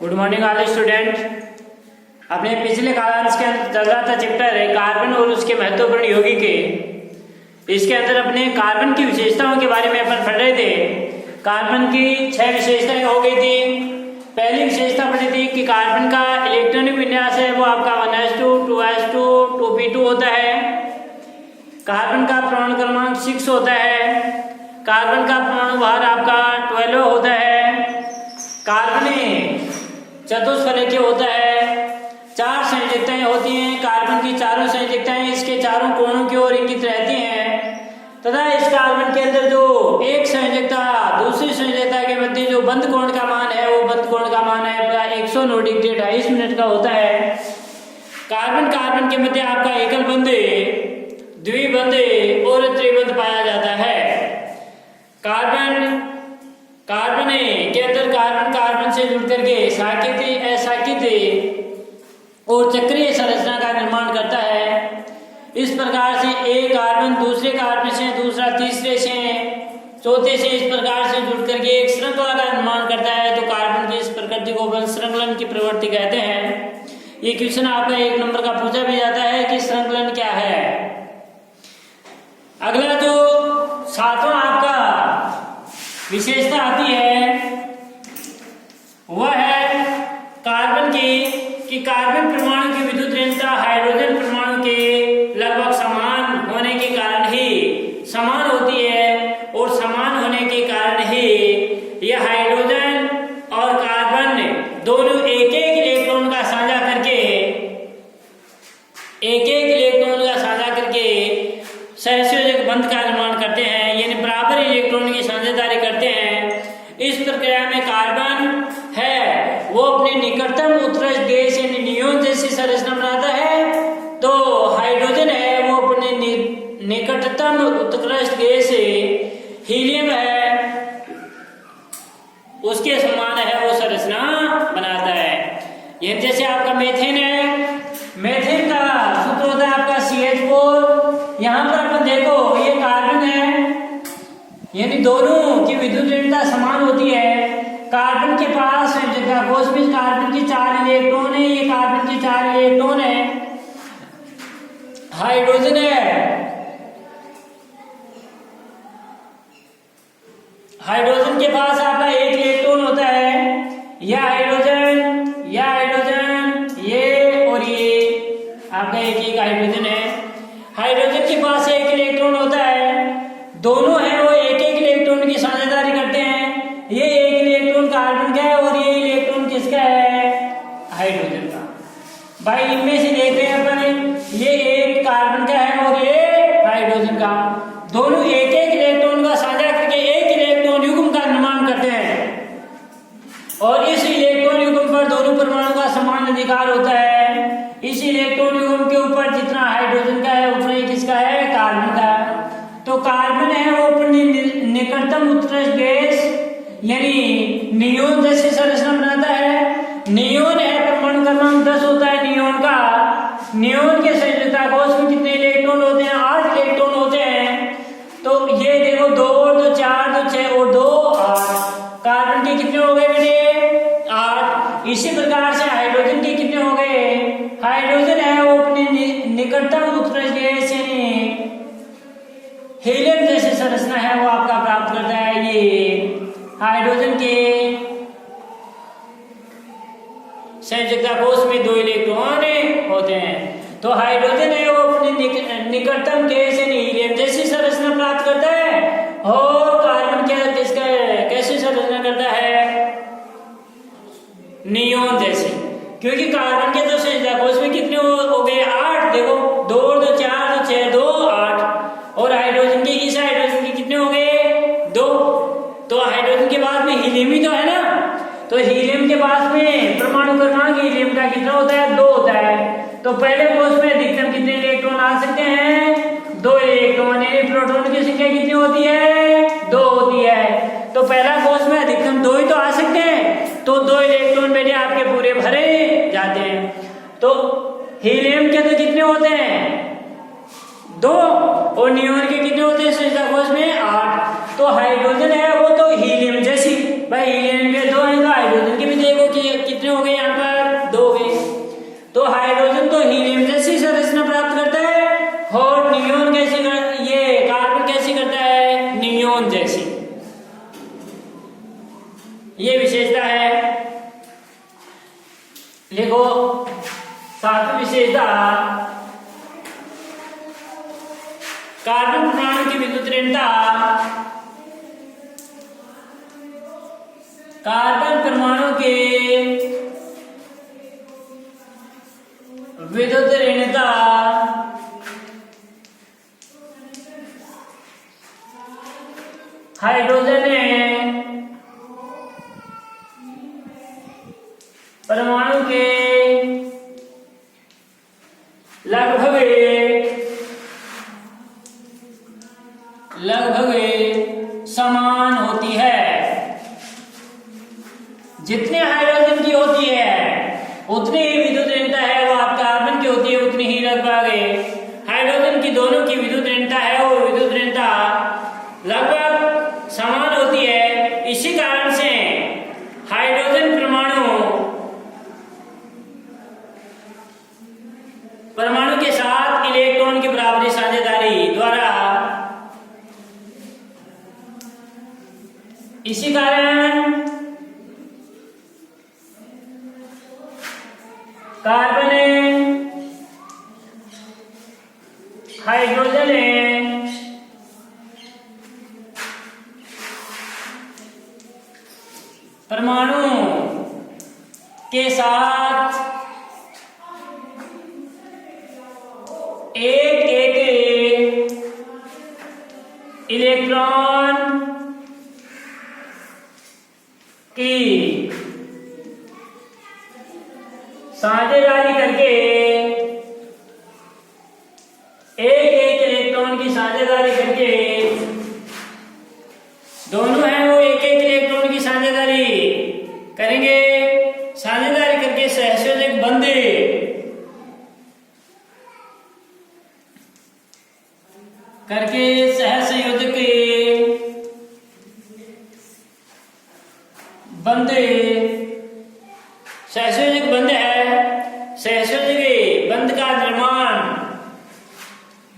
Good morning all student. अपने पिछले कालांश के अंदर चल रहा था चैप्टर है कार्बन और उसके महत्वपूर्ण यौगिक। इसके अंदर अपने कार्बन की विशेषताओं के बारे में अपन पढ़ रहे थे। कार्बन की 6 विशेषताएं हो गई थी। पहली विशेषता पढ़ी थी कि कार्बन का इलेक्ट्रॉनिक विन्यास है वो आपका 1s2 2s2 2p2 होता है। कार्बन का परमाणु क्रमांक 6 होता है। कार्बन का परमाणु भार आपका 12 होता है। कार्बन चतुष्फलकीय होता है। 4 संयोजकताएं होती हैं। कार्बन की चारों संयोजकताएं इसके चारों कोणों की ओर इंगित रहती हैं तथा इस कार्बन के अंदर जो एक संयोजकता दूसरी संयोजकता के मध्य जो बंध कोण का मान है वो बंध कोण का मान है 109 डिग्री 28 मिनट का होता है। कार्बन के मध्य आपका एकल बंध, द्विबंध और त्रिबंध पाया जाता है। कार्बन के अंदर कार्बन से जुड़ करके साकित, असाकित और चक्रीय संरचना का निर्माण करता है। इस प्रकार से एक कार्बन दूसरे कार्बन से, दूसरा तीसरे से, चौथे से इस प्रकार से जुड़ करके एक श्रृंखला का निर्माण करता है। तो कार्बन की इस प्रकृति को अपन श्रृंखलन की प्रवृत्ति कहते हैं। ये क्वेश्चन आपका 1 नंबर का पूछा भी जाता है कि श्रृंखलन क्या है। अगला जो 7वां आपका विशेषता आती है वह है कार्बन की कार्बन परमाणु की विद्युत ऋणता हाइड्रोजन परमाणु के लगभग समान होने के कारण ही समान होती है और समान होने के कारण ही यह हाइड्रोजन और कार्बन दोनों एक इलेक्ट्रॉन का साझा करके सहसंयोजक बंध का निर्माण करते हैं, यानी बराबर इलेक्ट्रॉन की साझेदारी करते हैं। इस प्रक्रिया में कार्बन है वो अपने निकटतम उत्कृष्ट गैस यानी नियोन जैसी संरचना बनाता है, तो हाइड्रोजन है वो अपने निकटतम उत्कृष्ट गैस हीलियम है उसके समान है वो संरचना बनाता है। ये जैसे आपका मेथेन है, मेथेन का सूत्र होता है आपका CH4। यहाँ पर अपन देखो ये कार्बन है यानी दोनों की विद्युत ऋणता समान होती है। कार्बन के पास कोश में कार्बन की 4 इलेक्ट्रॉन है, ये कार्बन की 4 इलेक्ट्रॉन है। हाइड्रोजन है, हाइड्रोजन के पास आपका 1 इलेक्ट्रॉन होता है। यह हाइड्रोजन, ये और ये आपका एक हाइड्रोजन है। हाइड्रोजन के पास 1 इलेक्ट्रॉन होता है। दोनों है वो एक इलेक्ट्रॉन की साझेदारी करते हैं। ये 1 इलेक्ट्रॉन कार्बन का है और ये इलेक्ट्रॉन किसका है? हाइड्रोजन का। भाई इनमें से देख रहे हैं अपन, ये एक कार्बन का है और ये हाइड्रोजन का। दोनों एक इलेक्ट्रॉन का साझा करके एक इलेक्ट्रॉन युग्म का निर्माण करते हैं और इस इलेक्ट्रॉन युग्म पर दोनों परमाणु का समान अधिकार होता है। इस इलेक्ट्रॉन युग्म के ऊपर जितना हाइड्रोजन का है उतना ही किसका है? कार्बन का है। तो कार्बन है वो अपनी निकटतम उत्कृष्ट गैस यानी नियोन जैसी संरचना बनाता है। नियोन है परमाणु क्रमांक 10 होता है नियोन का। नियोन के संयोजकता कोश में कितने इलेक्ट्रॉन होते हैं? 8 इलेक्ट्रॉन होते हैं। तो ये देखो 2 और 2 4, 2 6 और 2 8। कार्बन के कितने हो गए बेटे? 8। इसी प्रकार से हाइड्रोजन के कितने हो गए? हाइड्रोजन है वो अपने निकटतम उत्कृष्ट गैस यानी हीलियम जैसी संरचना है वो आपका प्राप्त करता है। ये हाइड्रोजन के संयोजकता कोश में 2 इलेक्ट्रॉन होते हैं। तो हाइड्रोजन है वो अपने निकटतम गैस यानी हीलियम जैसी संरचना प्राप्त करता है और कार्बन क्या कैसी संरचना करता है? नियोन जैसी। क्योंकि कार्बन के तो संयोजकता कोश में कितने हो गए? 8। देखो 2 और 2 4, 2 6, 2 8 और हाइड्रोजन के इस हाइड्रोजन के कितने हो गए? 2। तो हाइड्रोजन के बाद में हीलियम ही तो है ना, तो हीलियम के पास में परमाणु क्रमांक हीलियम का कितना होता है? 2 होता है। तो पहले कोश में अधिकतम कितने इलेक्ट्रॉन आ सकते हैं? 2 इलेक्ट्रॉन। यानी प्रोटॉन की संख्या कितनी होती है? 2 होती है। तो पहला कोश में अधिकतम 2 ही तो आ सकते हैं, तो 2 इलेक्ट्रॉन बेटे आपके पूरे भरे जाते हैं। तो हीलियम के तो कितने होते हैं? 2 और नियोन के कितने होते हैं संयोजकता कोश में? 8। तो हाइड्रोजन है वो तो हीलियम जैसी, भाई हीलियम के 2 हैं तो हाइड्रोजन के भी देखो कि कितने विशेषता है, लिखो 7वीं विशेषता, कार्बन परमाणु की विद्युत ऋणता, कार्बन परमाणु के विद्युत ऋणता हाइड्रोजन परमाणु के लगभग समान होती है। जितने हाइड्रोजन की होती है उतनी ही विद्युत ऋणता है वो आपका कार्बन की होती है, उतनी ही लगभग हाइड्रोजन की दोनों की विद्युत ऋणता है वो विद्युत ऋणता लगभग समान होती है। इसी कारण से हाइड्रोजन परमाणु के साथ इलेक्ट्रॉन की बराबरी साझेदारी द्वारा, इसी कारण कार्बन हाइड्रोजन परमाणु के साथ एक एक इलेक्ट्रॉन की साझेदारी करके, एक एक इलेक्ट्रॉन की साझेदारी करके, दोनों हैं वो एक एक इलेक्ट्रॉन की साझेदारी करेंगे, साझेदारी करके सहसंयोजक बंधे करके सहसंयोजक बंधे, सहसंयोजक बंध है, सहसंयोजक बंध का निर्माण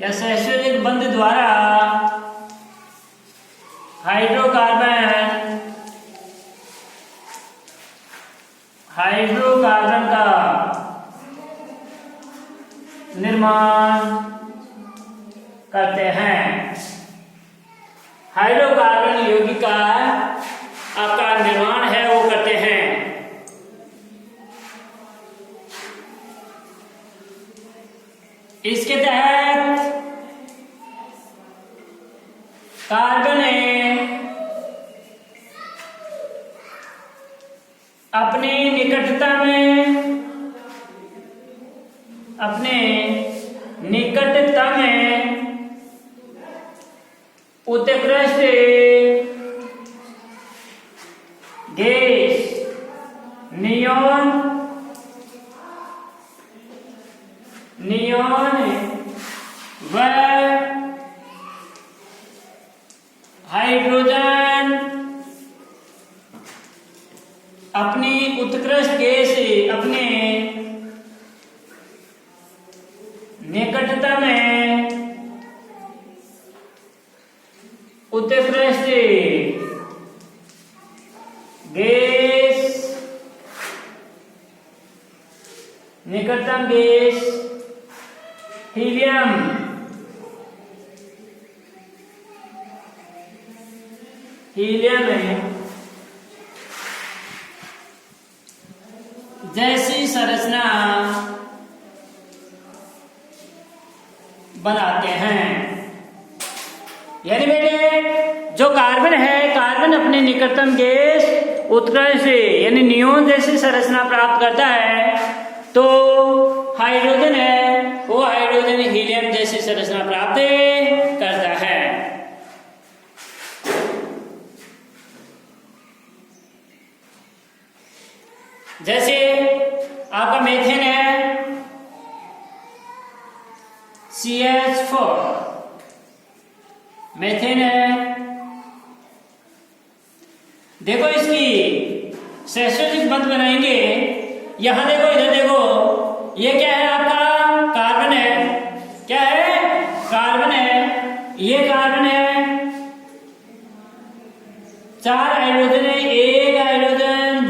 या सहसंयोजक बंध द्वारा हाइड्रोकार्बन का निर्माण करते हैं। हाइड्रोकार्बन यौगिक का आपका निर्माण है वो करते हैं। इसके तहत कार्बन अपनी निकटता में उत्कृष्ट गैस नियोन व हाइड्रोजन अपनी उत्कृष्ट गैस अपने निकटता में उत्कृष्ट गैस निकटतम गैस हीलियम जैसी संरचना बनाते हैं। यानी बेटे जो कार्बन है, कार्बन अपने निकटतम गैस उत्कृष्ट यानी नियोन जैसी संरचना प्राप्त करता है, तो हाइड्रोजन है वो हाइड्रोजन हीलियम जैसी संरचना प्राप्त करता है। जैसे आपका मेथेन है CH4, मेथेन है। देखो इसकी सहसंयोजक बंध बनाएंगे। यहां देखो, इधर देखो, ये क्या है आपका कार्बन है। क्या है? कार्बन है। ये कार्बन है, 4 हाइड्रोजन है, 1 हाइड्रोजन,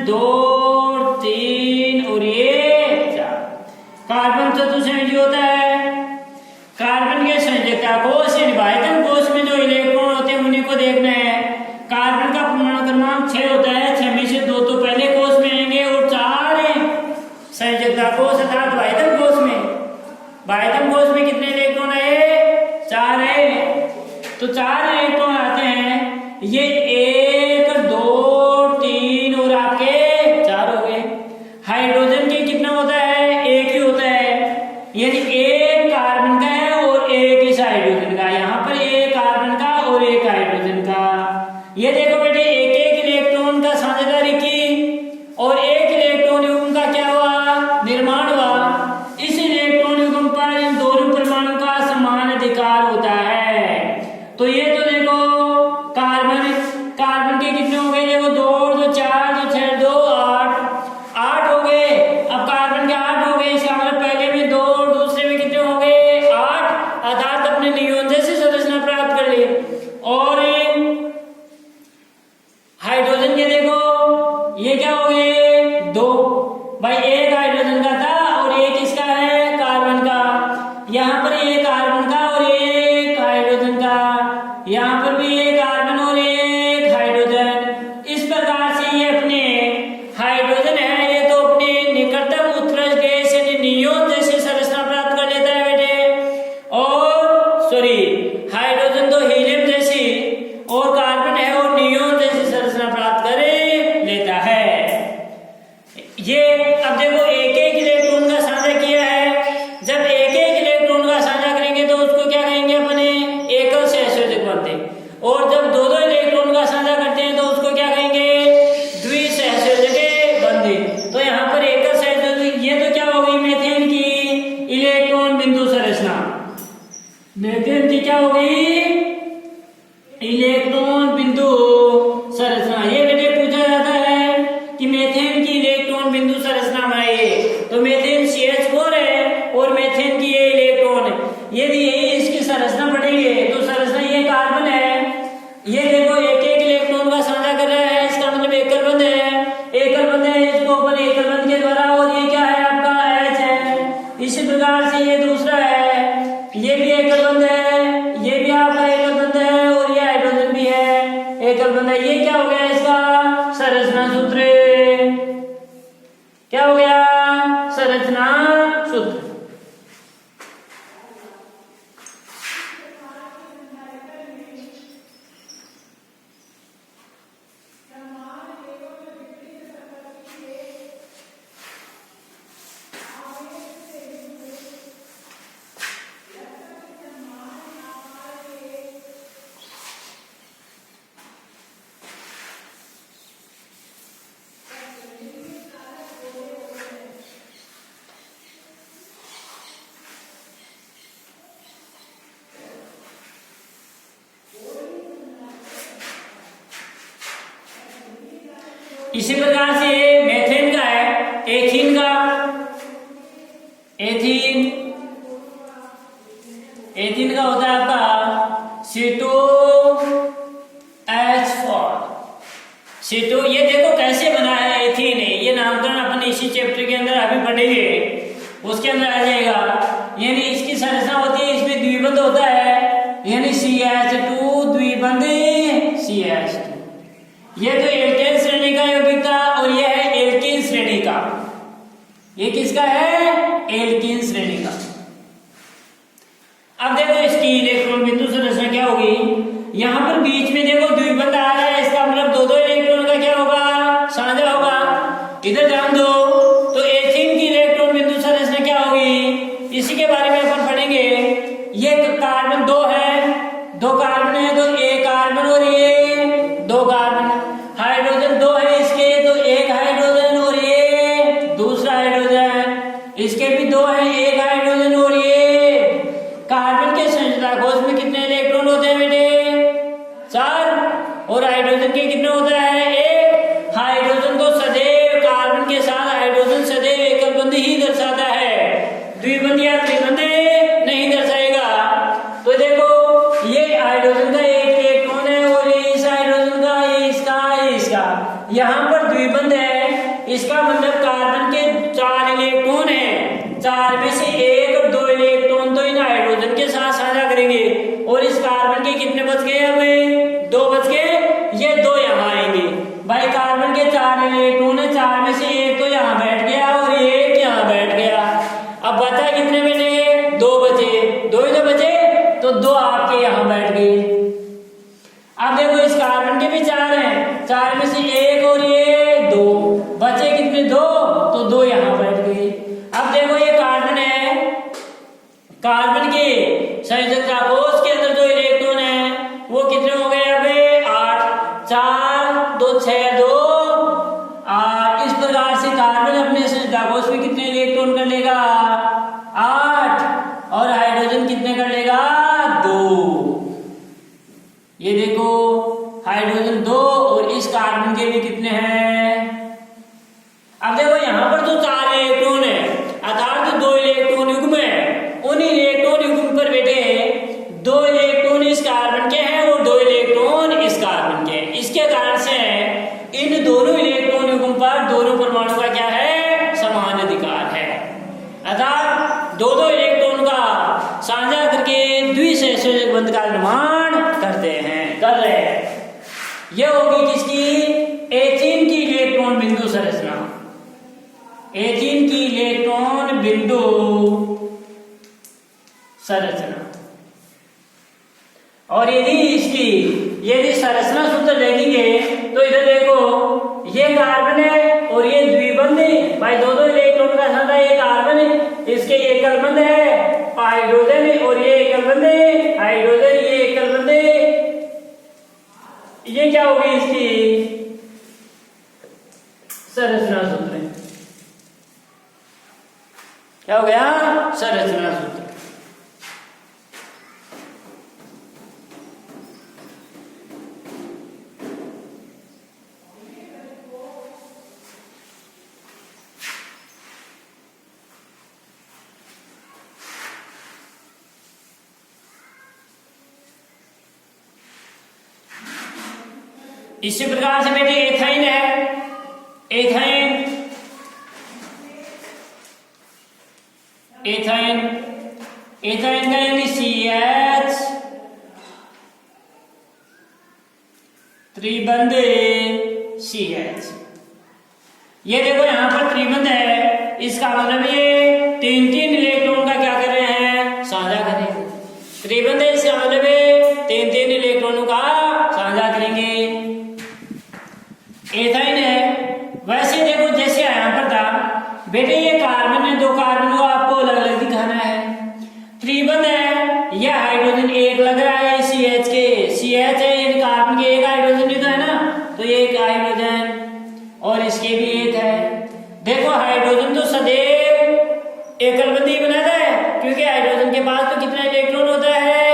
दो। भाई एक हाइड्रोजन का था और एक किसका है, कार्बन का। यहाँ पर एक कार्बन का और एक हाइड्रोजन का, यहाँ पर भी एक कार्बन और एक हाइड्रोजन। इस प्रकार से ये अपने हाइड्रोजन है, ये तो अपने निकटतम उत्कृष्ट गैस यानी नियोन जैसी संरचना प्राप्त कर लेता है बेटे। और सॉरी, हाइड्रोजन तो हीलियम जैसी और कार्बन है और नियोन जैसी संरचना प्राप्त कर लेता है। ये अब देखो एक एक इलेक्ट्रॉन का साझा किया है। जब एक एक इलेक्ट्रॉन का साझा करेंगे तो उसको क्या कहेंगे अपने, एकल सहसंयोजक बनते। और जब दो दो इलेक्ट्रॉन का साझा करते हैं तो उसको क्या कहेंगे, द्विसहसंयोजक बनते। तो यहाँ पर एकल सहसंयोजक, ये तो क्या हो गई मीथेन की इलेक्ट्रॉन बिंदु संरचना। मीथेन की क्या हो गई, इलेक्ट्रॉन बिंदु संरचना। ये बेटे पूछा जाता है कि मीथेन की इलेक्ट्रॉन बिंदु संरचना बनाइए, तो मीथेन CH4 है और मीथेन की ये इलेक्ट्रॉन है। यदि यही इसकी संरचना पढ़ेंगे तो संरचना ये कार्बन है, ये देखो एक एक इलेक्ट्रॉन का साझा कर रहा है, इसका मतलब एकल बंध है। एकल बंध है, इसको अपन एकल बंध के द्वारा, और ये क्या है आपका H है। इसी प्रकार से ये दूसरा है, ये भी एकल बंध है, ये भी आपका एकल बंध है और ये हाइड्रोजन भी है, एकल बंध है। ये क्या हो गया इसका संरचना सूत्र, क्या हो गया संरचना सूत्र। इसी प्रकार से मेथेन का है, एथीन का, एथीन का होता है आपका C2H4। ये देखो कैसे बना है एथीन है, ये नामकरण अपन इसी चैप्टर के अंदर अभी पढ़ेंगे, उसके अंदर आ जाएगा। यानी इसकी संरचना होती है, इसमें द्विबंध होता है, यानी CH2 द्विबंध CH2। ये तो एल्केन श्रेणी का यौगिक था और यह है एल्कीन श्रेणी का। ये किसका है, एल्कीन श्रेणी का। अब देखो इसकी इलेक्ट्रॉन बिंदु संरचना क्या होगी। यहां पर बीच में देखो द्विबंध आ रहा है, इसका मतलब दो दो इलेक्ट्रॉन का क्या होगा, साझा होगा। इधर ध्यान दो, तो एथीन की इलेक्ट्रॉन बिंदु संरचना क्या होगी, इसी के बारे में अपन पढ़ेंगे। ये कार्बन दो है, दो कार्बन है, तो एक कार्बन और ये दो कार्बन। हाइड्रोजन दो है इसके, तो एक हाइड्रोजन और ये दूसरा हाइड्रोजन। इसके भी दो है, एक हाइड्रोजन और ये। कार्बन के संयुक्त कोश में कितने इलेक्ट्रॉन होते हैं बेटे, 4। और हाइड्रोजन के कितने होता है, 1। हाइड्रोजन को सदैव कार्बन के साथ हाइड्रोजन सदैव एकल बंध ही दर्शाता है, द्विबंध या त्रिबंध नहीं दर्शाएगा। तो देखो ये हाइड्रोजन का एक इलेक्ट्रॉन है और ये इस हाइड्रोजन का, ये इसका, ये इसका। यहाँ पर द्विबंध है, इसका मतलब कार्बन के 4 इलेक्ट्रॉन है, 4 में से 1 और 2 इलेक्ट्रॉन तो इन हाइड्रोजन के साथ साझा करेंगे। और इस कार्बन के कितने बच गए, अब 2 बच गए, ये 2 यहाँ आएंगे। भाई कार्बन के 4 इलेक्ट्रॉन है, 4 में से 1 तो यहाँ बैठ गया और 1 यहाँ बैठ गया। अब बचा कितने बेटे, 2 बचे, 2 ही तो बचे, तो 2 आपके यहाँ बैठ गए। अब देखो इस कार्बन के भी 4 हैं, 4 में से 1 और ये 2 बचे, कितने 2, तो 2 यहाँ बैठ गए। अब देखो ये कार्बन है, कार्बन के संयोजक कोश के अंदर जो इलेक्ट्रॉन है वो कितने हो गए, अब 8, 4 2 6 2 8। इस प्रकार से कार्बन अपने संयोजक कोश में कितने इलेक्ट्रॉन कर लेगा, 8। और हाइड्रोजन कितने कर लेगा, 2। ये देखो हाइड्रोजन 2 और इस कार्बन के भी कितने हैं। अब देखो यहाँ पर जो 4 इलेक्ट्रॉन है अर्थात 2 इलेक्ट्रॉन युग्म है, उन इलेक्ट्रॉन युग्म पर बेटे 2 इलेक्ट्रॉन इस कार्बन के हैं और 2 इलेक्ट्रॉन इस कार्बन के हैं। इसके कारण से इन दोनों इलेक्ट्रॉन युग्म पर दोनों परमाणु का क्या एथीन की इलेक्ट्रॉन बिंदु संरचना। और यदि संरचना सूत्र देखेंगे तो इधर देखो, ये कार्बन है और ये द्विबंध है भाई, दो इलेक्ट्रॉन का साथ है, ये कार्बन है, इसके एकल बंध है हाइड्रोजन है, और ये एकल बंध है हाइड्रोजन, ये एकल बंध है, ये क्या होगी इसकी संरचना सूत्र। क्या हो गया संरचना सूत्र। इसी प्रकार से बेटे एथाइन है, एथाइन एथाइन एथाइन का यानी CH त्रिबंध CH। ये देखो यहां पर त्रिबंध है, इसका मतलब ये तीन तीन इलेक्ट्रॉन का क्या कर रहे हैं साझा करेंगे। त्रिबंध है, इसका मतलब तीन तीन इलेक्ट्रॉनों का साझा करेंगे। एथाइन है, वैसे देखो जैसे यहां पर था बेटे, ये कार्बन है, दो कार्बन को आपको अलग अलग दिखाना है। त्रिबंध है, यह हाइड्रोजन एक लग रहा है CH के, CH है इन कार्बन के एक हाइड्रोजन भी तो है ना, तो ये एक हाइड्रोजन और इसके भी एक है। देखो हाइड्रोजन तो सदैव एकलबंधी बनाता है, क्योंकि हाइड्रोजन के पास तो कितना इलेक्ट्रॉन होता है,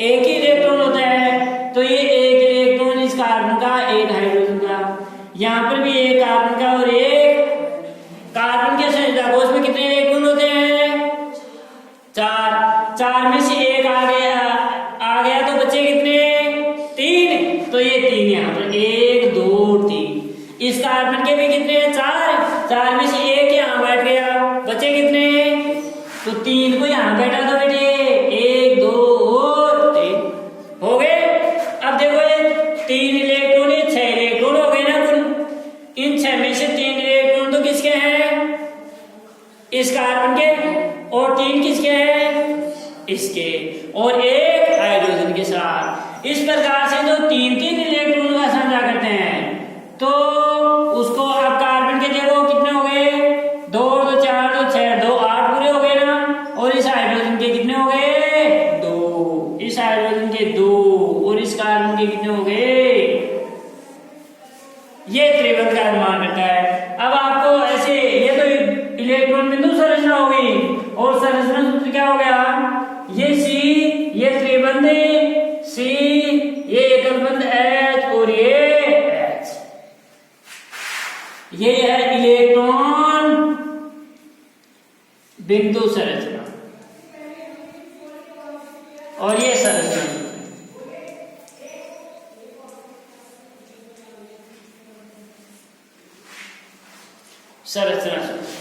एक ही इलेक्ट्रॉन होता है, तो ये एक इलेक्ट्रॉन इस कार्बन का, एक हाइड्रोजन का, यहाँ पर भी एक कार्बन का और एक कार्बन के संयोजक, उसमें कितने इलेक्ट्रॉन होते हैं चार, चार में से एक आ गया तो बच्चे कितने तीन, तो ये तीन यहाँ पर एक दो तीन। इस कार्बन के भी कितने हैं चार, चार में से एक यहाँ बैठ गया, बच्चे कितने तो तीन को यहाँ बैठा दो बेटे, एक दो और तीन हो गए। अब देखो ये तीन इलेक्ट्रॉन, ये छह इलेक्ट्रॉन हो गए ना कुल, इन छह में से तीन इलेक्ट्रॉन तो किसके हैं इस कार्बन के, और तीन किसके हैं इसके, और एक हाइड्रोजन के साथ। इस प्रकार से जो तीन तीन इलेक्ट्रॉन का साझा करते हैं तो उसको अब कार्बन के देखो कितने हो गए, दो दो चार दो छह, दो आठ पूरे हो गए ना, और इस हाइड्रोजन के कितने हो गए दो, इस हाइड्रोजन के दो, और इस कार्बन के कितने हो गए। ये त्रिबंध का निर्माण करता है। अब आपको ऐसे, ये तो इलेक्ट्रॉन बिंदु संरचना होगी, और संरचना सूत्र क्या हो गया, ये C, ये त्रिबंध C, ये एकलबंध H और ये H। ये है इलेक्ट्रॉन बिंदु संरचना, और ये संरचना संरचना सूत्र।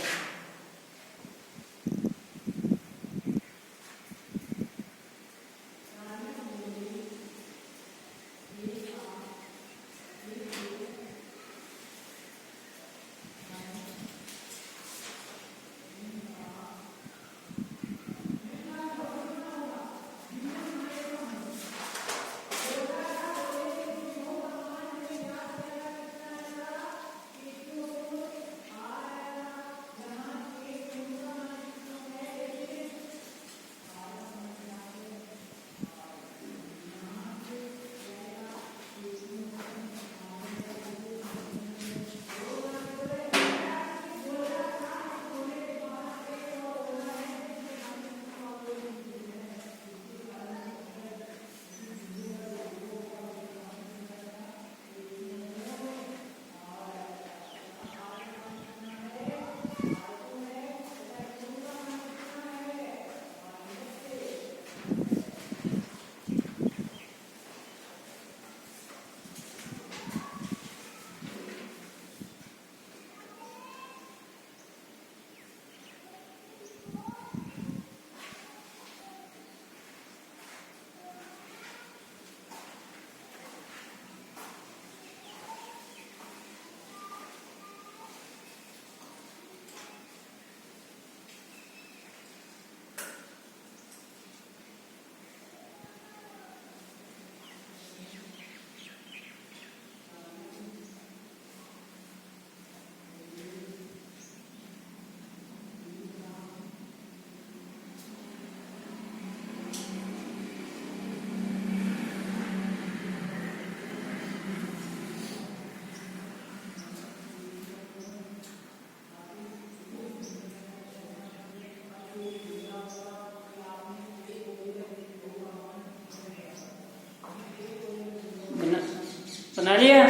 बना लिया।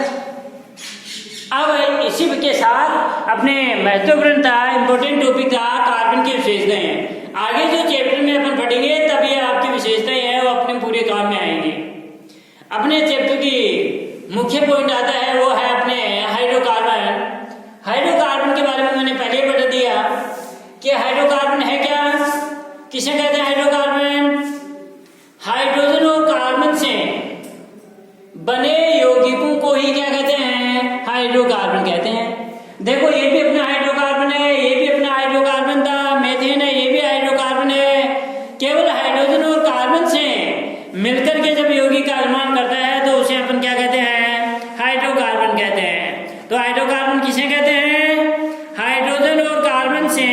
अब इसी के साथ अपने महत्वपूर्ण था, इम्पोर्टेंट टॉपिक था कार्बन की विशेषताएं। आगे जो चैप्टर में अपन पढ़ेंगे तब ये आपकी विशेषताएं हैं वो अपने पूरे काम में आएंगी। अपने चैप्टर की मुख्य पॉइंट आता है वो है अपने हाइड्रोकार्बन। हाइड्रोकार्बन के बारे में मैंने पहले ही बता दिया कि हाइड्रोकार्बन है क्या, किसे कहते हैं हाइड्रोकार्बन। हाइड्रोजन और कार्बन से बने यौगिकों को ही क्या कहते हैं, हाइड्रोकार्बन कहते हैं। देखो ये भी अपना हाइड्रोकार्बन है, ये भी अपना हाइड्रोकार्बन था, मीथेन है, ये भी हाइड्रोकार्बन है। केवल हाइड्रोजन और कार्बन से मिलकर के जब यौगिक का निर्माण करता है तो उसे अपन क्या कहते हैं, हाइड्रोकार्बन कहते हैं। तो हाइड्रोकार्बन किसे कहते हैं, हाइड्रोजन और कार्बन से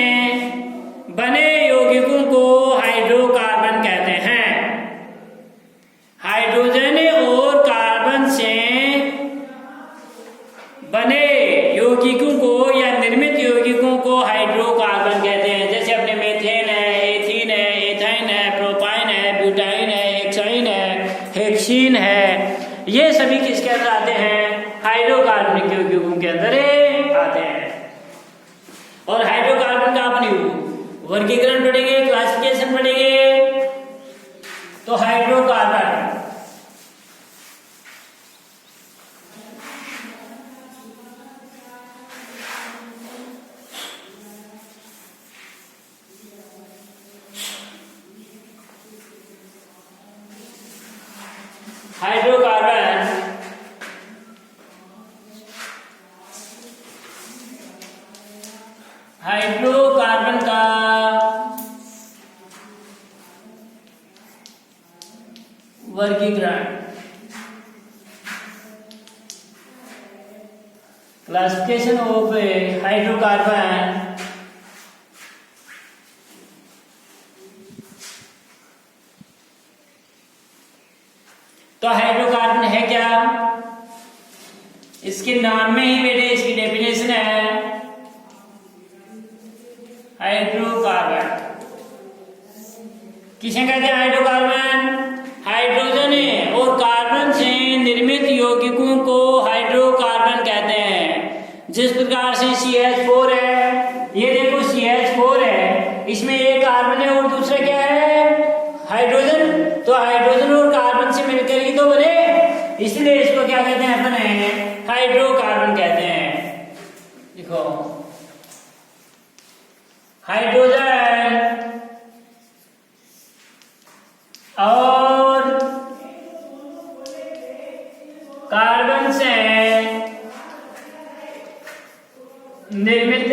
बने यौगिकों को हाइड्रोकार्बन कहते हैं। हाइड्रोजन और कार्बन से बने यौगिकों को या निर्मित यौगिकों को हाइड्रोकार्बन कहते हैं। जैसे अपने मीथेन है, एथीन है, एथाइन है, प्रोपाइन है, ब्यूटाइन है, हेक्साइन है, हेक्सीन है, ये सभी किसके अंदर आते हैं, हाइड्रोकार्बनिक यौगिकों के अंदर आते हैं। और हाइड्रोकार्बन का अपनी वर्गीकरण पढ़ेंगे, क्लासिफिकेशन पढ़ेंगे। तो हाइड्रोकार्बन हाइड्रोकार्बन का वर्गीकरण, क्लासिफिकेशन ऑफ हाइड्रोकार्बन। तो हाइड्रोकार्बन है क्या, इसके नाम में ही बेटे इसकी डेफिनेशन है। हाइड्रोकार्बन किसे कहते हैं, हाइड्रोकार्बन हाइड्रोजन और कार्बन से निर्मित यौगिकों को हाइड्रोकार्बन कहते हैं। जिस प्रकार से CH4 है, ये देखो CH4 है, इसमें एक कार्बन है और दूसरा क्या है, हाइड्रोजन। तो हाइड्रोजन और कार्बन से मिलकर ही तो बने, इसलिए इसको क्या कहते हैं अपन, हाइड्रोकार्बन कहते हैं। देखो हाइड्रोजन और कार्बन से निर्मित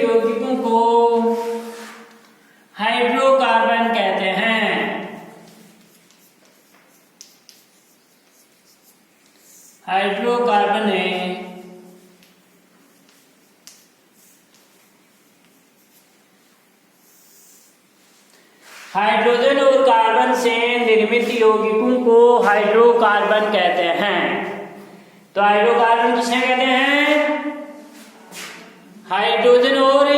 यौगिकों को हाइड्रोकार्बन कहते हैं। हाइड्रोकार्बन हाइड्रोजन और कार्बन से निर्मित यौगिकों को हाइड्रोकार्बन कहते हैं। तो हाइड्रोकार्बन किसे कहते हैं, हाइड्रोजन और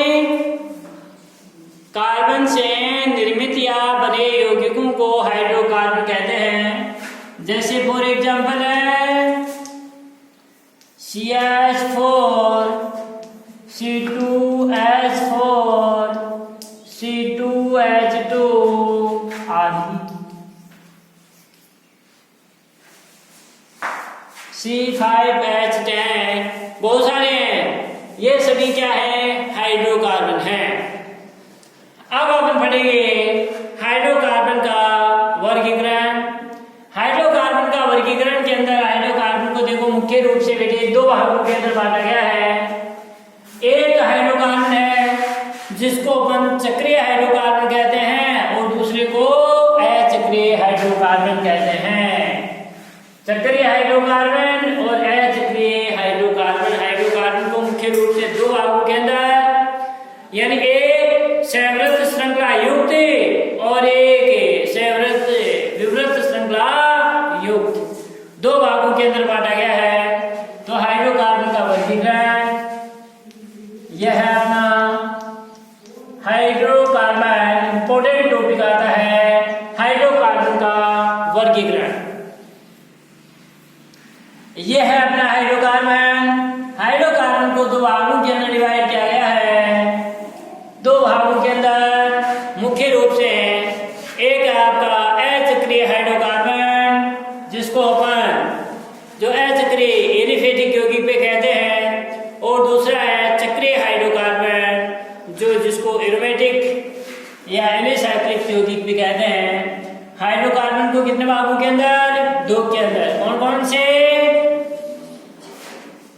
कार्बन से निर्मित या बने यौगिकों को हाइड्रोकार्बन कहते हैं। जैसे फॉर एग्जांपल है CH4, C2H4, C2H2 आदि, C5H10, बहुत सारे हैं। ये सभी क्या है, हाइड्रोकार्बन है। अब अपन पढ़ेंगे हाइड्रोकार्बन का वर्गीकरण। हाइड्रोकार्बन का वर्गीकरण के अंदर हाइड्रोकार्बन को देखो मुख्य रूप से बेटे दो भागों के अंदर बांटा गया है। एक हाइड्रोकार्बन है जिसको अपन चक्रीय हाइड्रोकार्बन कहते हैं और दूसरे को अचक्रीय हाइड्रोकार्बन कहते हैं। चक्रीय हाइड्रोकार्बन और अचक्रीय हाइड्रोकार्बन। हाइड्रोकार्बन को मुख्य रूप से दो भागों के अंदर, यानी एक संवृत श्रृंखला युक्त और एक संवृत विवृत श्रृंखला युक्त, दो भागों के अंदर बांटा गया है। तो हाइड्रोकार्बन का वर्गीकरण यह है अपना हाइड्रोकार्बन ये है अपना हाइड्रोकार्बन। हाइड्रोकार्बन को दो भागों के अंदर डिवाइड किया गया है। दो भागों के अंदर मुख्य रूप से एक है आपका अचक्रीय हाइड्रोकार्बन, जिसको अपन जो अचक्रीय एलिफेटिक यौगिक पे कहते हैं, और दूसरा है चक्रीय हाइड्रोकार्बन जो जिसको एरोमेटिक या एलिसाइक्लिक यौगिक भी कहते हैं। हाइड्रोकार्बन को कितने भागों के अंदर? दो के अंदर। कौन कौन से?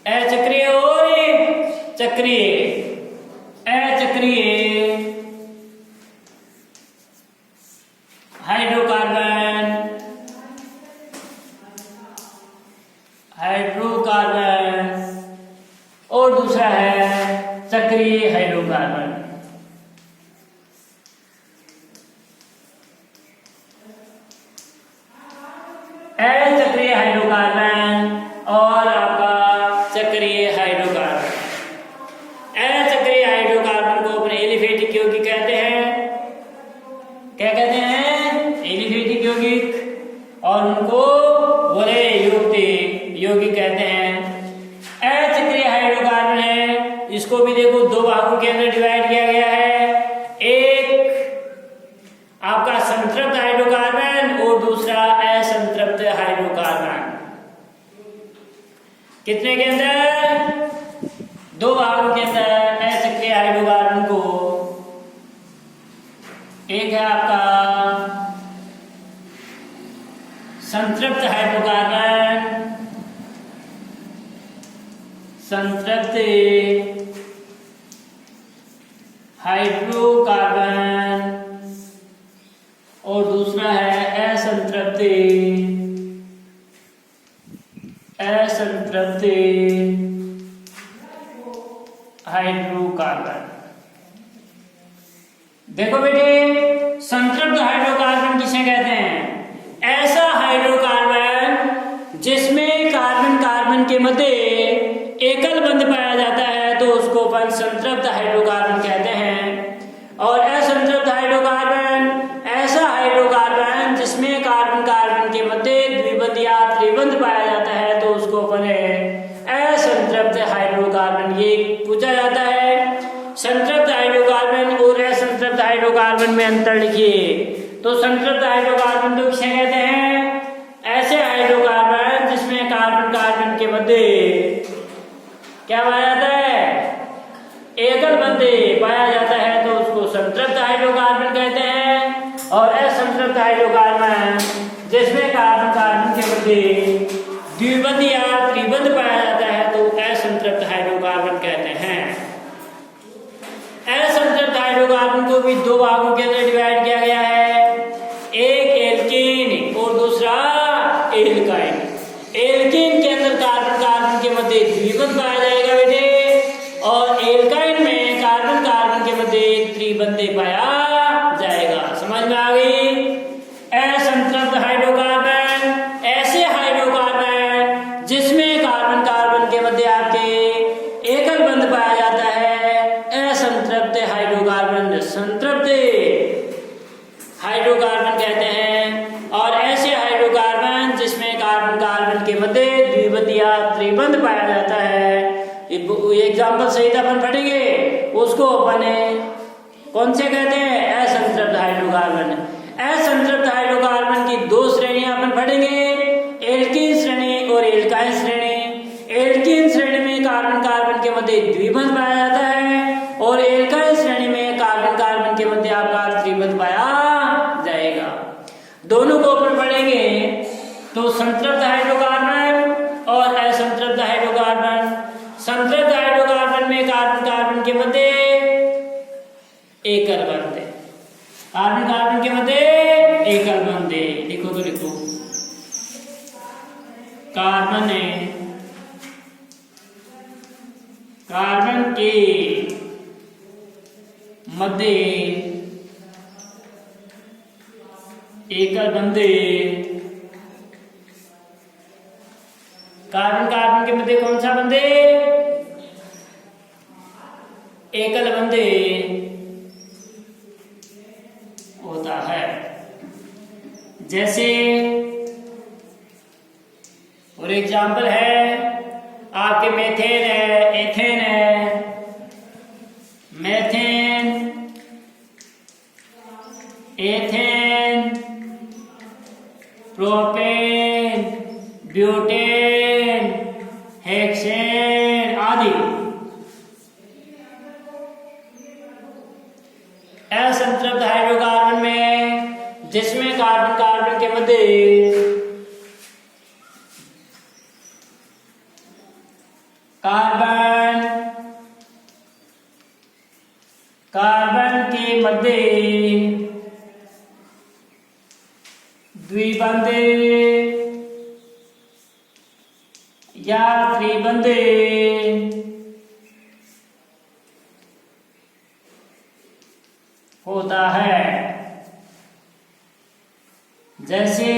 अचक्रीय और चक्रीय। अचक्रीय हाइड्रोकार्बन, और दूसरा है चक्रीय हाइड्रोकार्बन। अचक्रीय हाइड्रोकार्बन और आपका चक्रीय हाइड्रोकार्बन। अचक्रीय हाइड्रोकार्बन को अपने एलिफेटिक यौगिक कहते हैं। क्या कहते हैं? एलिफेटिक यौगिक। और उनको बोले यौगिक कहते हैं। अचक्रीय हाइड्रोकार्बन है, इसको भी देखो दो भागों के अंदर डिवाइड किया गया है। एक आपका संतृप्त हाइड्रोकार्बन और दूसरा असंतृप्त हाइड्रोकार्बन। कितने के अंदर? दो भागों के अंदर अचक्रीय हाइड्रोकार्बन को। एक है आपका संतृप्त हाइड्रोकार्बन, संतृप्त हाइड्रोकार्बन, और दूसरा है असंतृप्त हाइड्रोकार्बन। देखो बेटे, संतृप्त हाइड्रोकार्बन किसे कहते हैं? ऐसा हाइड्रोकार्बन जिसमें कार्बन कार्बन के मध्य एकल बंध पाया जाता है, तो उसको अपन संतृप्त हाइड्रोकार्बन कहते हैं। और असंतृप्त हाइड्रोकार्बन ऐसा हाइड्रोकार्बन जिसमें कार्बन कार्बन के मध्य द्विबंध या त्रिबंध पाया जाता है, तो उसको अपन असंतृप्त हाइड्रोकार्बन। ये पूछा जाता है संतृप्त हाइड्रोकार्बन और असंतृप्त हाइड्रोकार्बन में अंतर लिखिए। तो संतृप्त हाइड्रोकार्बन तो किसे कहते हैं? ऐसे हाइड्रोकार्बन जिसमें कार्बन कार्बन के मध्य क्या पाया जाता है? एकल बंध पाया जाता है, तो उसको संतृप्त हाइड्रोकार्बन कहते हैं। और असंतृप्त हाइड्रोकार्बन जिसमें कार्बन कार्बन के मध्य द्विबंध या त्रिबंध पाया जाता है, तो असंतृप्त हाइड्रोकार्बन कहते हैं। असंतृप्त हाइड्रोकार्बन को भी दो भागों के अंदर डिवाइड किया गया है। एक एल्कीन और दूसरा एल्काइन। एल्कीन के अंदर कार्बन कार्बन के मध्य द्विबंध पाया जाएगा बेटे, और एल्काइन में कार्बन कार्बन के मध्य त्रिबंध पाया जाएगा। समझ में आ गई? असंतृप्त हाइड्रोकार्बन ऐसे हाइड्रोकार्बन जिसमें कार्बन कार्बन के मध्य आपके एकल बंध पाया जाता है। असंतृप्त हाइड्रोकार्बन संतृप्त हाइड्रोकार्बन कहते हैं। और ऐसे हाइड्रोकार्बन जिसमें कार्बन कार्बन के मध्य द्विबंध या त्रिबंध पाया जाता है। एग्जाम्पल सहित अपन पढ़ेंगे, उसको अपने कौन से कहते हैं? असंतृप्त हाइड्रोकार्बन। असंतृप्त हाइड्रोकार्बन की दो श्रेणियां अपन पढ़ेंगे, एल्कीन श्रेणी और एल्काइन श्रेणी। एल्कीन श्रेणी में कार्बन कार्बन के मध्य द्विबंध पाया जाता है, और एल्काइन श्रेणी में कार्बन कार्बन के मध्य आपका त्रिबंध पाया जाएगा। दोनों को अपन पढ़ेंगे, तो संतृप्त हाइड्रोकार्बन और असंतृप्त हाइड्रोकार्बन। संतृप्त हाइड्रोकार्बन में कार्बन कार्बन के मध्य एकल बंध, कार्बन कार्बन के मध्य एकल बंध। लिखो तो लिखो, कार्बन के मध्य एकल बंध। कार्बन कार्बन के मध्य कौन सा बंध? एकल बंध होता है। जैसे और एग्जाम्पल है आपके मेथेन है, एथेन है, methane, ethane, propane, butane, hexane आदि। असंतृप्त हाइड्रोकार्बन में जिसमें कार्बन कार्बन के मध्य कार्बन कार्बन के मध्य द्विबंध या त्रिबंध होता है, जैसे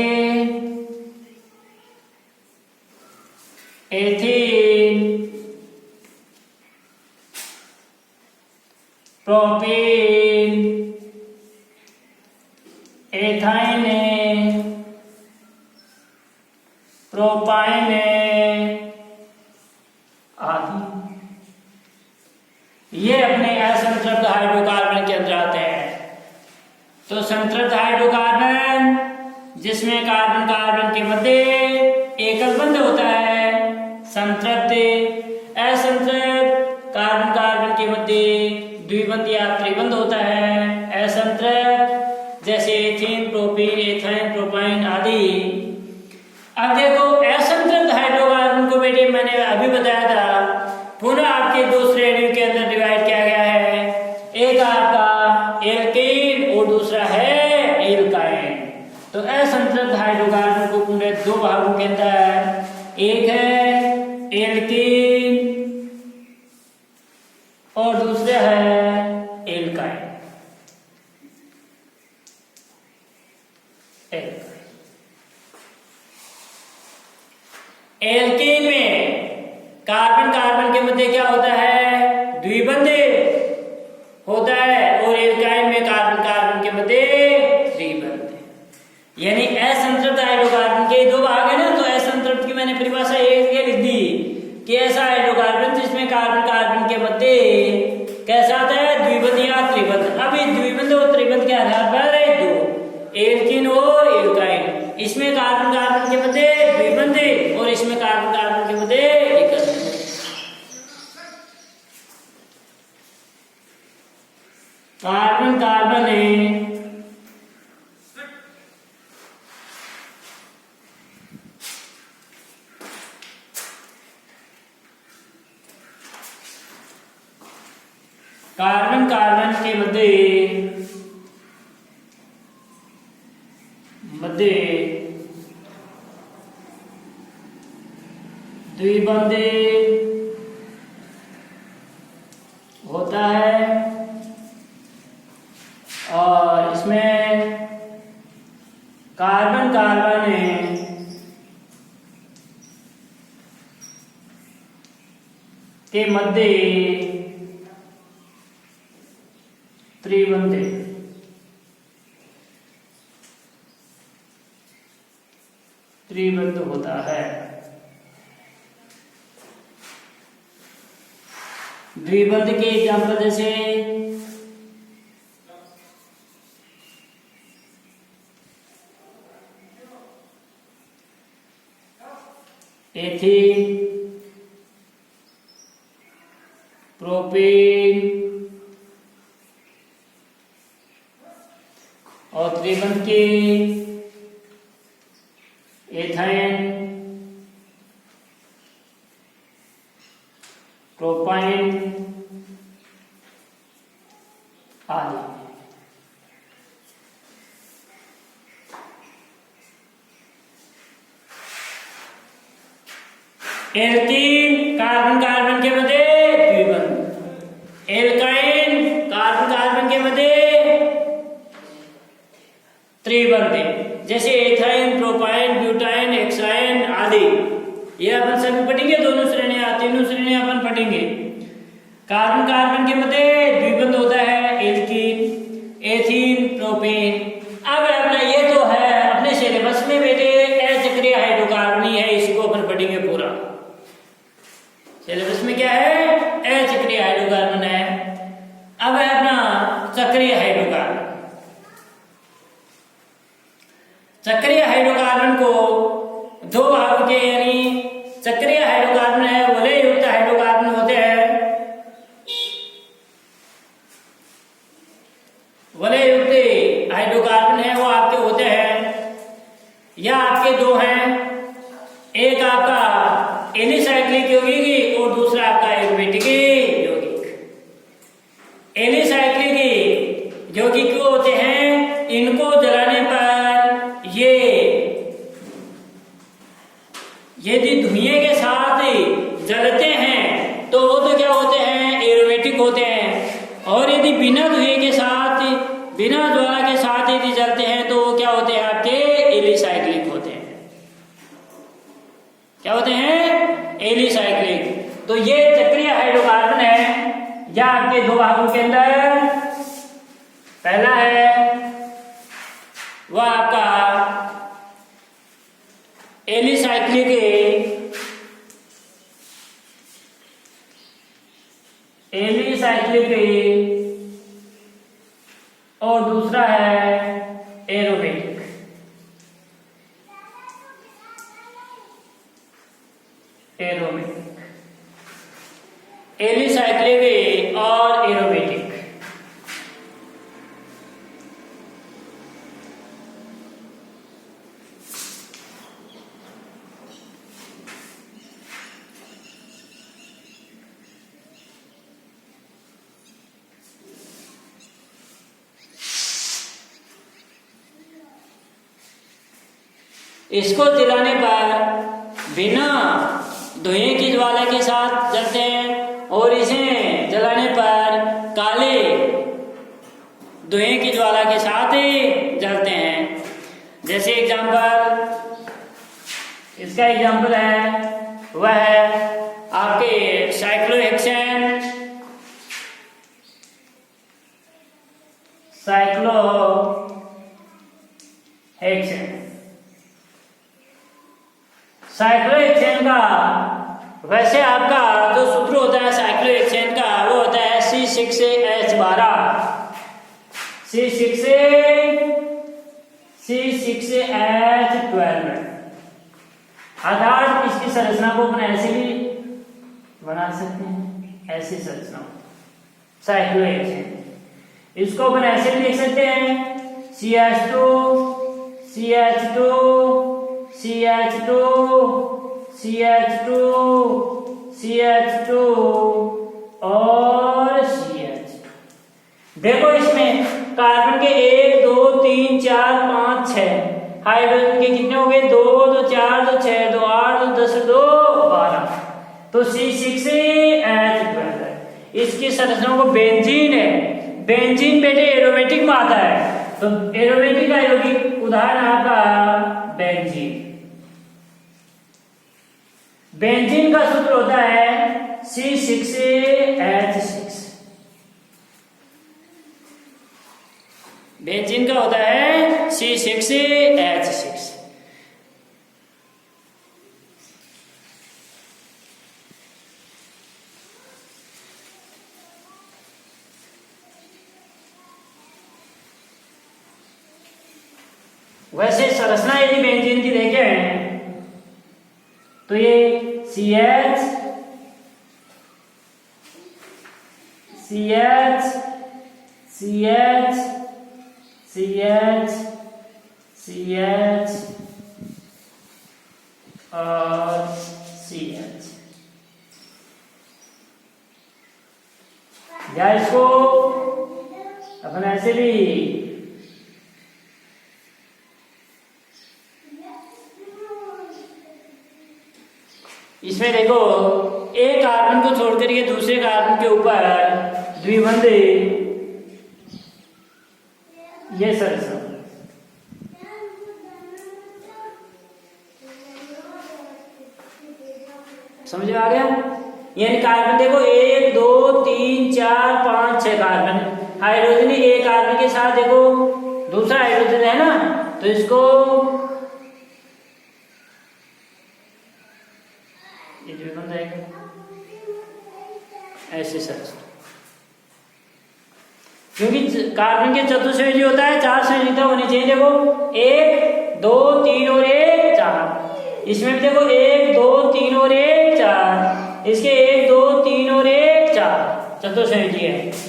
एथीन, प्रोपेन, एथाइन, प्रोपाइन आदि। ये अपने असंतृप्त हाइड्रोकार्बन के अंदर आते हैं। तो संतृप्त हाइड्रोकार्बन जिसमें कार्बन कार्बन के मध्य एकल बंध होता है, संतृप्त। असंतृप्त कार्बन कार्बन के मध्य द्विबंध या त्रिबंध होता है। असंतृप्त जैसे एथीन, प्रोपीन, एथाइन, प्रोपाइन आदि। अब देखो असंतृप्त हाइड्रोकार्बन को बेटे मैंने अभी बताया था, पुनः आपके दो श्रेणियों के अंदर डिवाइड किया गया है। एक आपका एल्केन और दूसरा है एल्काइन। तो असंतृप्त हाइड्रोकार्बन को पुनः दो भागों के अंदर, एक है एल्केन और दूसरे है एल्काइन। एल्केन में कार्बन कार्बन के मध्य क्या होता है, द्विबंध होता है, और एल्काइन में कार्बन कार्बन के मध्य त्रिबंध। यानी असंतृप्त हाइड्रोकार्बन के दो भाग है ना। तो असंतृप्त की मैंने परिभाषा ये लिख दी कि ऐसा हाइड्रोकार्बन जिसमें कार्बन कार्बन के मध्य कैसा आता है, द्विबंध या त्रिबंध। अब इस द्विबंध और त्रिबंध के आधार पर दो, एल्कीन और एल्काइन, इसमें कार्बन कार्बन के मध्य द्विबंध और इसमें कार्बन कार्बन के मध्य एकल। कार्बन कार्बन है कार्बन कार्बन के मध्य द्विबंध होता है, और इसमें कार्बन कार्बन के मध्य त्रिबंध होता है। द्विबंध के एग्जाम्पल जैसे एथीन, प्रोपेन, और त्रिबंध के एथाइन, प्रोपाइन आदि। एल्कीन कार्बन कार्बन के मध्य द्विबंध, एल्काइन कार्बन कार्बन के मध्य त्रिबंध, जैसे एथाइन, प्रोपाइन, ब्यूटाइन, हेक्साइन आदि। ये अपन सभी पढ़ेंगे, दोनों श्रेणियां, तीनों श्रेणियां अपन पढ़ेंगे। कार्बन कार्बन के मध्य द्विबंध होता है एल्कीन, एथीन, प्रोपेन। अब अपना ये तो है अपने सिलेबस में बेटे अचक्रीय हाइड्रोकार्बन है, इसको अपन दो भाग के यानी सक्रिय हाइड्रोकार्बन है, वलय युक्त हाइड्रोकार्बन होते हैं, वलय युक्त हाइड्रोकार्बन है वो आपके होते हैं, या आपके दो हैं, एक आपका एलिसाइक्लिक यौगिक और दूसरा आपका एरोमेटिक यौगिक। एलिसाइक्लिक यौगिक जो होते हैं इनको जलाने पर ये यदि धुएं के साथ जलते हैं तो वो तो क्या होते हैं, एरोमेटिक होते हैं, और यदि बिना धुएं के साथ, बिना ज्वाला के साथ यदि जलते हैं तो वो क्या होते हैं, आपके एलिसाइक्लिक होते हैं। क्या होते हैं, एलिसाइक्लिक। तो ये चक्रीय हाइड्रोकार्बन है, या आपके दो भागों के अंदर पहला है वह आपका एलिसाइक्लिक और दूसरा है एरोमेटिक। एलिसाइक्लिक और एरोमेटिक। इसको जलाने पर बिना धुएं की ज्वाला के साथ जलते हैं, और इसे जलाने पर काले धुएं की ज्वाला के साथ जलते हैं। जैसे एग्जांपल, इसका एग्जांपल है वह है आपके साइक्लोहेक्सेन, साइक्लोहेक्सेन का वैसे आपका जो सूत्र होता है साइक्लोहेक्सेन का वो होता है C6H12, C6H12। अर्थात इसकी संरचना को अपन ऐसे भी बना सकते हैं, ऐसी संरचना साइक्लोहेक्सेन। इसको अपन ऐसे भी लिख सकते हैं CH2 CH2 CH2 CH2 CH2 और CH। देखो इसमें कार्बन के 1 2 3 4 5 6 हाइड्रोजन के कितने हो गए, 2 2 4 2 6 2 8 2 10 2 12, तो C6H12 है। इसकी संरचना को बेंजीन है। बेंजीन बेटे एरोमेटिक में आता है, तो एरोमेटिक का यौगिक उदाहरण आपका बेंजीन। बेंजीन का सूत्र होता है C6H6। बेंजीन का होता है C6H6। वैसे संरचना यदि बेंजीन की देखें तो ये CH CH CH CH CH और CH, या इसको अपन ऐसे भी इसमें देखो एक कार्बन को छोड़कर के दूसरे कार्बन के ऊपर द्विबंध ये संरचना समझ में आ गया। यानी कार्बन देखो 1 2 3 4 5 6 कार्बन, हाइड्रोजन एक कार्बन के साथ देखो दूसरा हाइड्रोजन है ना, तो इसको ये द्विबंध है ऐसे संरचना, क्योंकि कार्बन के चतुष्फलक जो होता है 4 संयोजकता होनी चाहिए। देखो 1 2 3 और 1 4, इसमें भी देखो 1 2 3 और 1 4, इसके 1 2 3 और 1 4 चतुर्संयुजी है।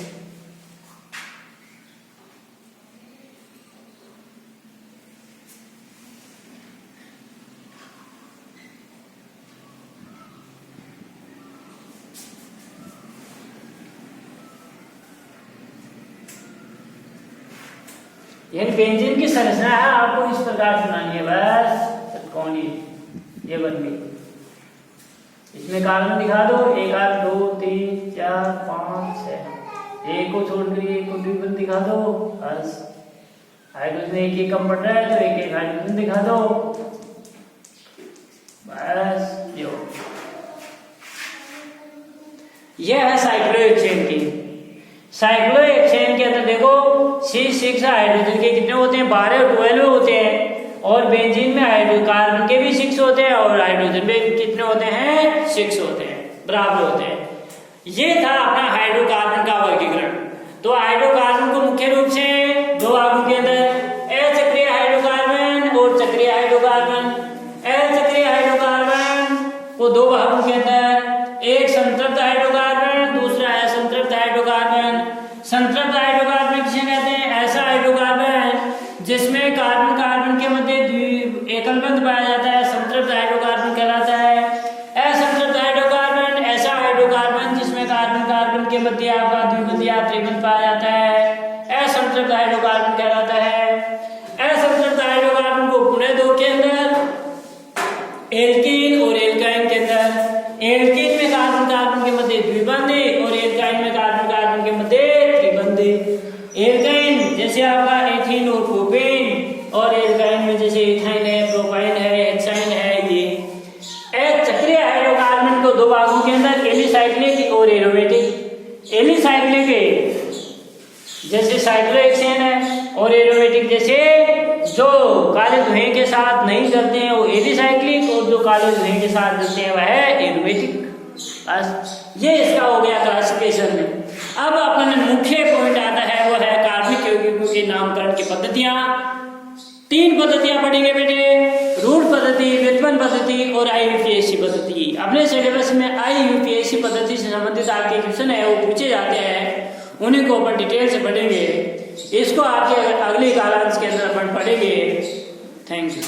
यानी बेंजीन की संरचना है आपको इस प्रकार सुनानी है बस। कौन ये बन गई। इसमें कार्बन दिखा दो 1 2 3 4 5 6, एक को छोड़कर एक को द्विबंध दिखा दो बस। हाइड्रोजन एक कम पड़ रहा है तो एक हाइड्रोजन दिखा दो बस। यह है साइक्लोहेक्सेन की। साइक्लोहेक्सेन के अंदर देखो C6 हाइड्रोजन के कितने होते हैं 12 और 12 होते हैं, और बेंजीन में हाइड्रोकार्बन के भी 6 होते हैं और हाइड्रोजन में कितने होते हैं 6 होते हैं, बराबर होते हैं। ये था अपना हाइड्रोकार्बन का वर्गीकरण। तो हाइड्रोकार्बन को मुख्य रूप से दो भागों के अंदर अचक्रिय हाइड्रोकार्बन और चक्रीय हाइड्रोकार्बन। अचक्रिय हाइड्रोकार्बन को दो भागों के अंदर, एक संतृप्त हाइड्रोकार्बन, दूसरा असंतृप्त हाइड्रोकार्बन। संतृप्त हाइड्रोकार्बन किसे कहते हैं? ऐसा हाइड्रोकार्बन जिसमें कार्बन कार्बन के मध्य एकल बंध पाया जाता है, संतृप्त हाइड्रोकार्बन कहलाता है। असंतृप्त हाइड्रोकार्बन ऐसा हाइड्रोकार्बन जिसमें कार्बन कार्बन के मध्य आपका द्विबंध या त्रिबंध पाया जाता है, असंतृप्त हाइड्रोकार्बन कहलाता है। असंतृप्त हाइड्रोकार्बन को पुनः दो के अंदर, एल्कीन और एल्काइन के अंदर। एल्कीन में कार्बन कार्बन के मध्य द्विबंध और एल्काइन में कार्बन कार्बन के मध्य त्रिबंध। एल्काइन जैसे आपका एथीन और प्रोपेन, और एल्काइन में जैसे इथाइन है, प्रोपाइन है, हेक्साइन है। ये चक्रीय हाइड्रोकार्बन को दो भागों के अंदर, एलिसाइक्लिक और एरोमेटिक। एलिसाइक्लिक जैसे साइक्लोहेक्सेन है, और एरोमेटिक जैसे जो काले धुएं के साथ नहीं चलते हैं वो एलिसाइक्लिक, और जो काले धुएं के साथ चलते हैं वह है एरोमेटिक। बस ये इसका हो गया क्लासिफिकेशन में। अब अपन मुख्य पॉइंट आता है वो है कार्बनिक यौगिकों के नामकरण की पद्धतियां। 3 पद्धतियां पढ़ेंगे बेटे, रूट पद्धति, व्युत्पन्न पद्धति और IUPAC पद्धति। अपने सिलेबस में IUPAC पद्धति से संबंधित आपके क्वेश्चन है वो पूछे जाते हैं, उन्हीं को अपन डिटेल से पढ़ेंगे। इसको आपके अगले कालांश के अंदर अपन पढ़ेंगे। Thank you.